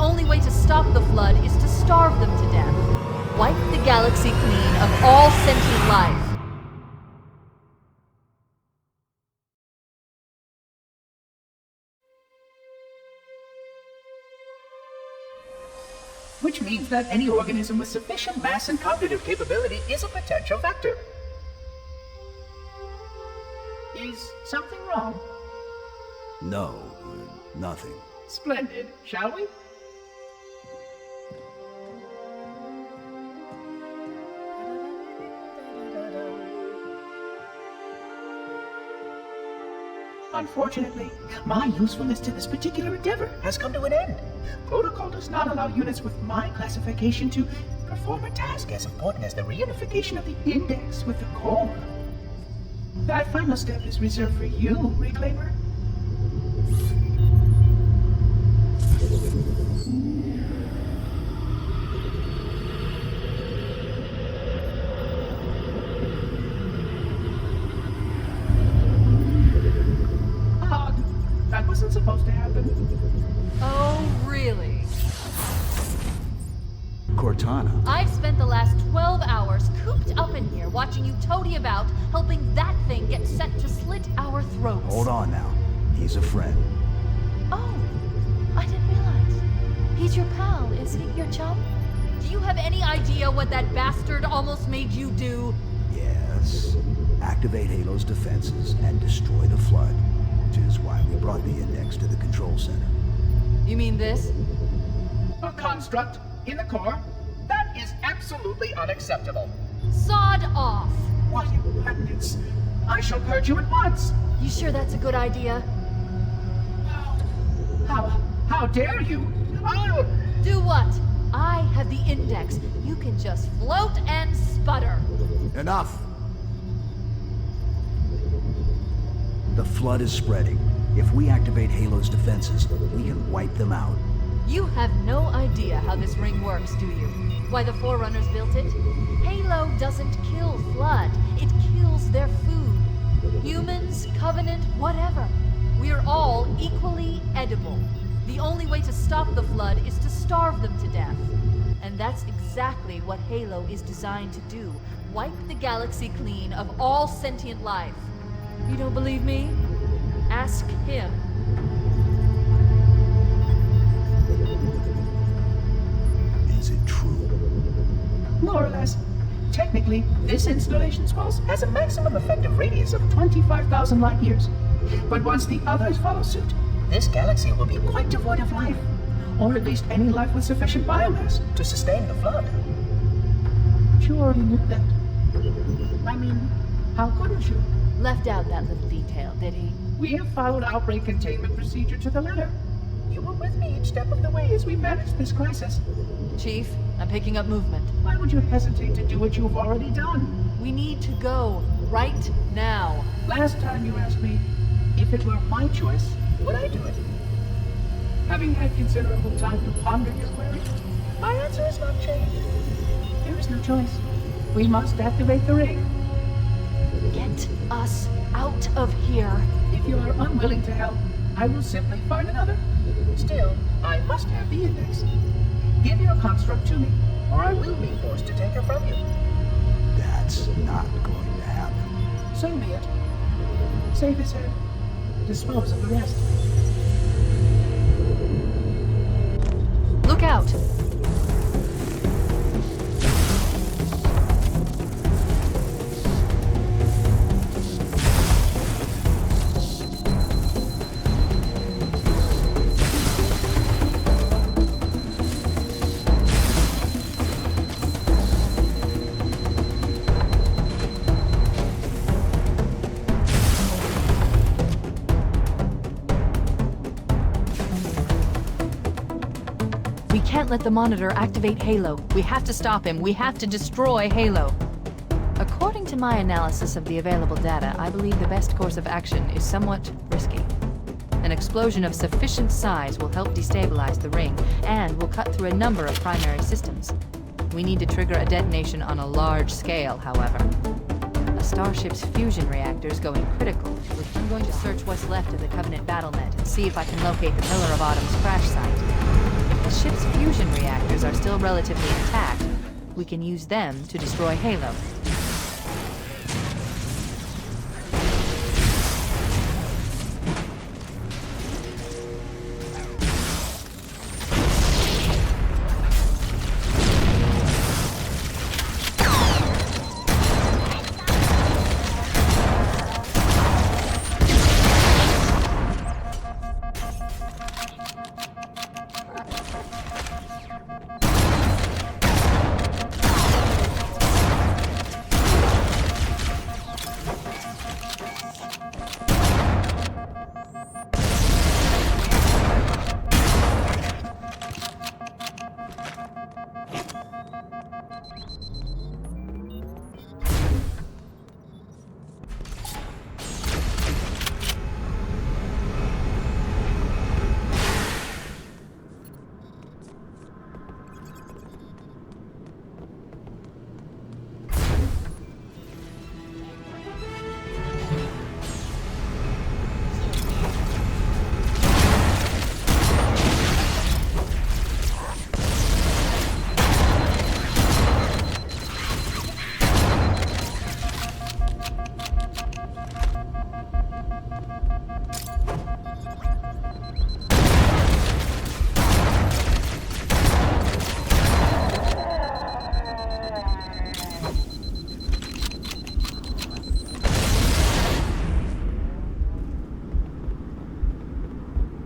only way to stop the flood is to starve them to death. Wipe the galaxy clean of all sentient life. Which means that any organism with sufficient mass and cognitive capability is a potential vector. Is something wrong? No, nothing. Splendid, shall we? Unfortunately, my usefulness to this particular endeavor has come to an end. Protocol does not allow units with my classification to perform a task as important as the reunification of the index with the core. That final step is reserved for you, Reclaimer. That wasn't supposed to happen. Oh, really? Cortana. I've spent the last 12 hours cooped up in here watching you toady about, helping that thing get set to slit our throats. Hold on now. He's a friend. Oh, I didn't realize. He's your pal, is he? Your chum? Do you have any idea what that bastard almost made you do? Yes. Activate Halo's defenses and destroy the flood, which is why we brought the index to the control center. You mean this? A construct in the core? That is absolutely unacceptable. Sod off! What impertinence! I shall purge you at once! You sure that's a good idea? How dare you? I'll... Do what? I have the index. You can just float and sputter. Enough! The flood is spreading. If we activate Halo's defenses, we can wipe them out. You have no idea how this ring works, do you? Why the Forerunners built it? Halo doesn't kill Flood. It kills their food. Humans, Covenant, whatever. We're all equally edible. The only way to stop the Flood is to starve them to death. And that's exactly what Halo is designed to do. Wipe the galaxy clean of all sentient life. You don't believe me? Ask him. Is it true? More or less. Technically, this installation's pulse has a maximum effective radius of 25,000 light years. But once the others follow suit, this galaxy will be quite devoid of life. Or at least any life with sufficient biomass to sustain the flood. But you already knew that. I mean, how couldn't you? Left out that little detail, did he? We have followed outbreak containment procedure to the letter. You were with me each step of the way as we managed this crisis. Chief, I'm picking up movement. Why would you hesitate to do what you've already done? We need to go right now. Last time you asked me, if it were my choice, would I do it? Having had considerable time to ponder your query, my answer has not changed. There is no choice. We must activate the ring. Get us out of here. If you are unwilling to help, I will simply find another. Still, I must have the index. Give your construct to me, or I will be forced to take her from you. That's not going to happen. So be it. Save his head. Dispose of the rest. Look out! We can't let the Monitor activate Halo. We have to stop him. We have to destroy Halo. According to my analysis of the available data, I believe the best course of action is somewhat risky. An explosion of sufficient size will help destabilize the ring, and will cut through a number of primary systems. We need to trigger a detonation on a large scale, however. A starship's fusion reactor is going critical. I'm going to search what's left of the Covenant battle net and see if I can locate the Pillar of Autumn's crash site. If the ship's fusion reactors are still relatively intact, we can use them to destroy Halo.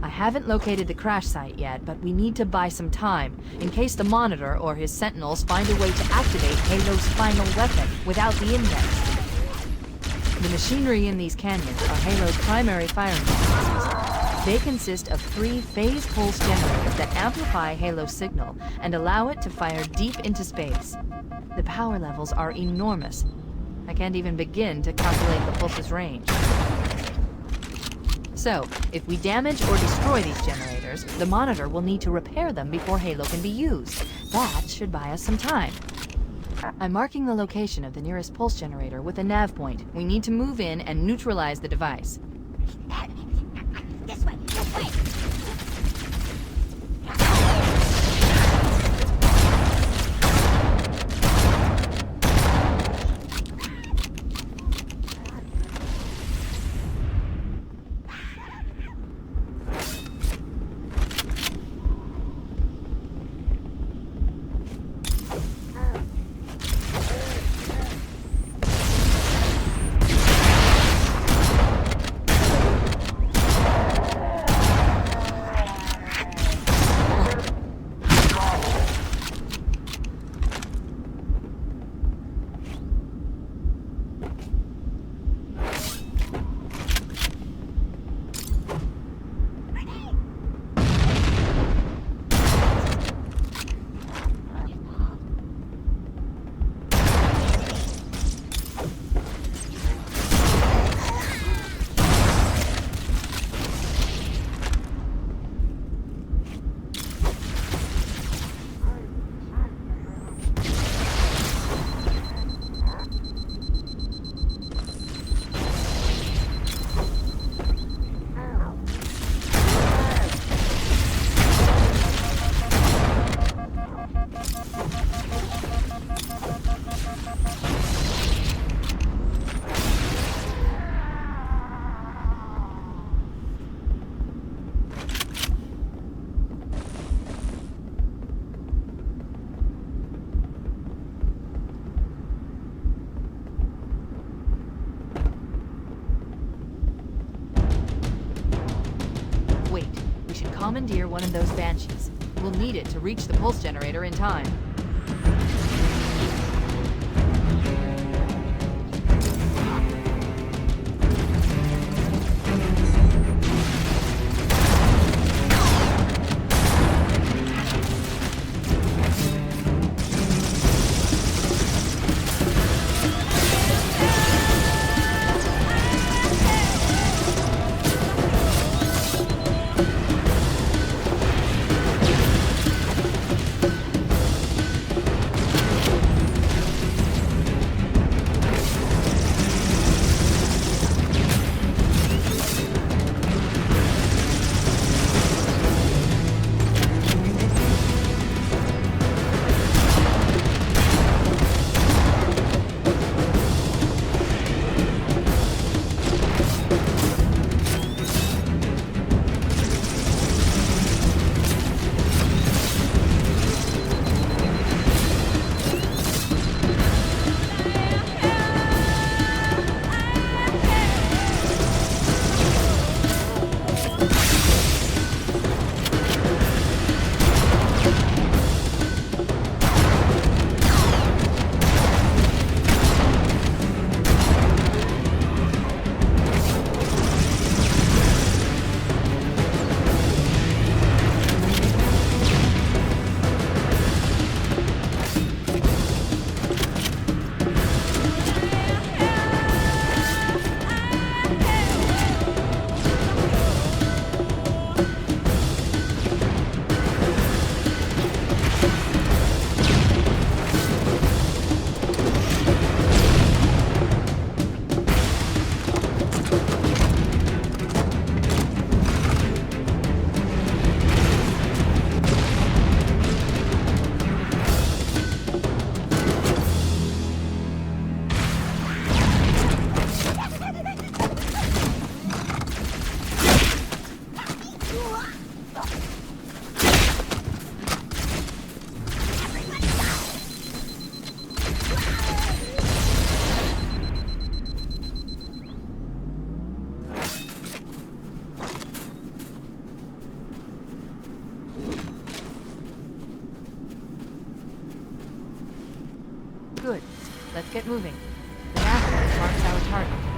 I haven't located the crash site yet, but we need to buy some time, in case the Monitor or his Sentinels find a way to activate Halo's final weapon without the index. The machinery in these canyons are Halo's primary firing mechanisms. They consist of 3 phase pulse generators that amplify Halo's signal and allow it to fire deep into space. The power levels are enormous. I can't even begin to calculate the pulse's range. So, if we damage or destroy these generators, the Monitor will need to repair them before Halo can be used. That should buy us some time. I'm marking the location of the nearest pulse generator with a nav point. We need to move in and neutralize the device. This way, this way! Commandeer one of those Banshees. We'll need it to reach the pulse generator in time. Good. Let's get moving. The navigation marks our target.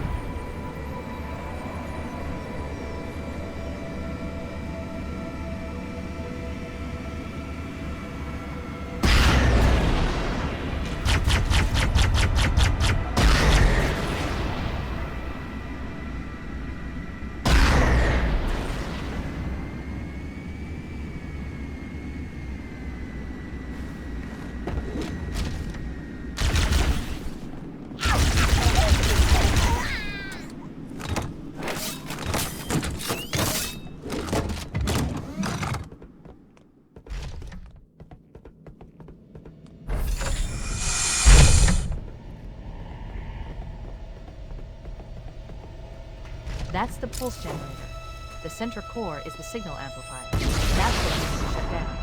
That's the pulse generator. The center core is the signal amplifier. That's what needs to shut down.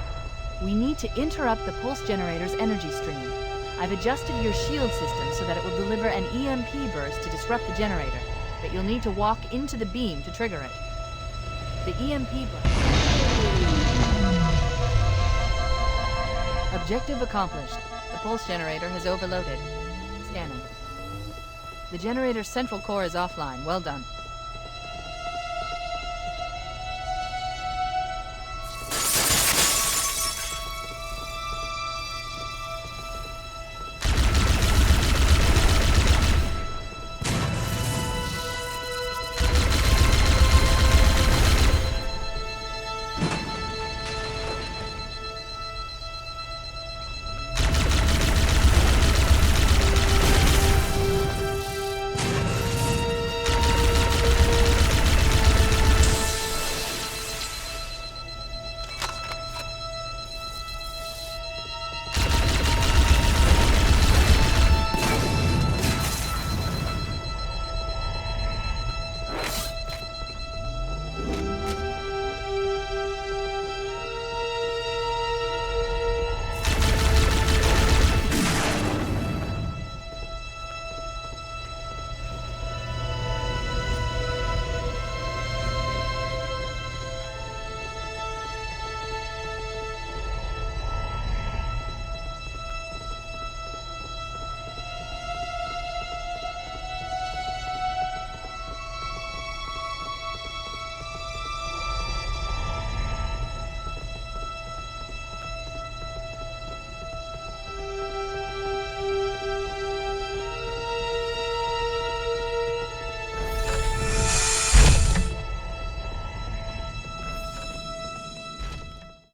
We need to interrupt the pulse generator's energy stream. I've adjusted your shield system so that it will deliver an EMP burst to disrupt the generator, but you'll need to walk into the beam to trigger it. The EMP burst. Objective accomplished. The pulse generator has overloaded. Scanning. The generator's central core is offline. Well done.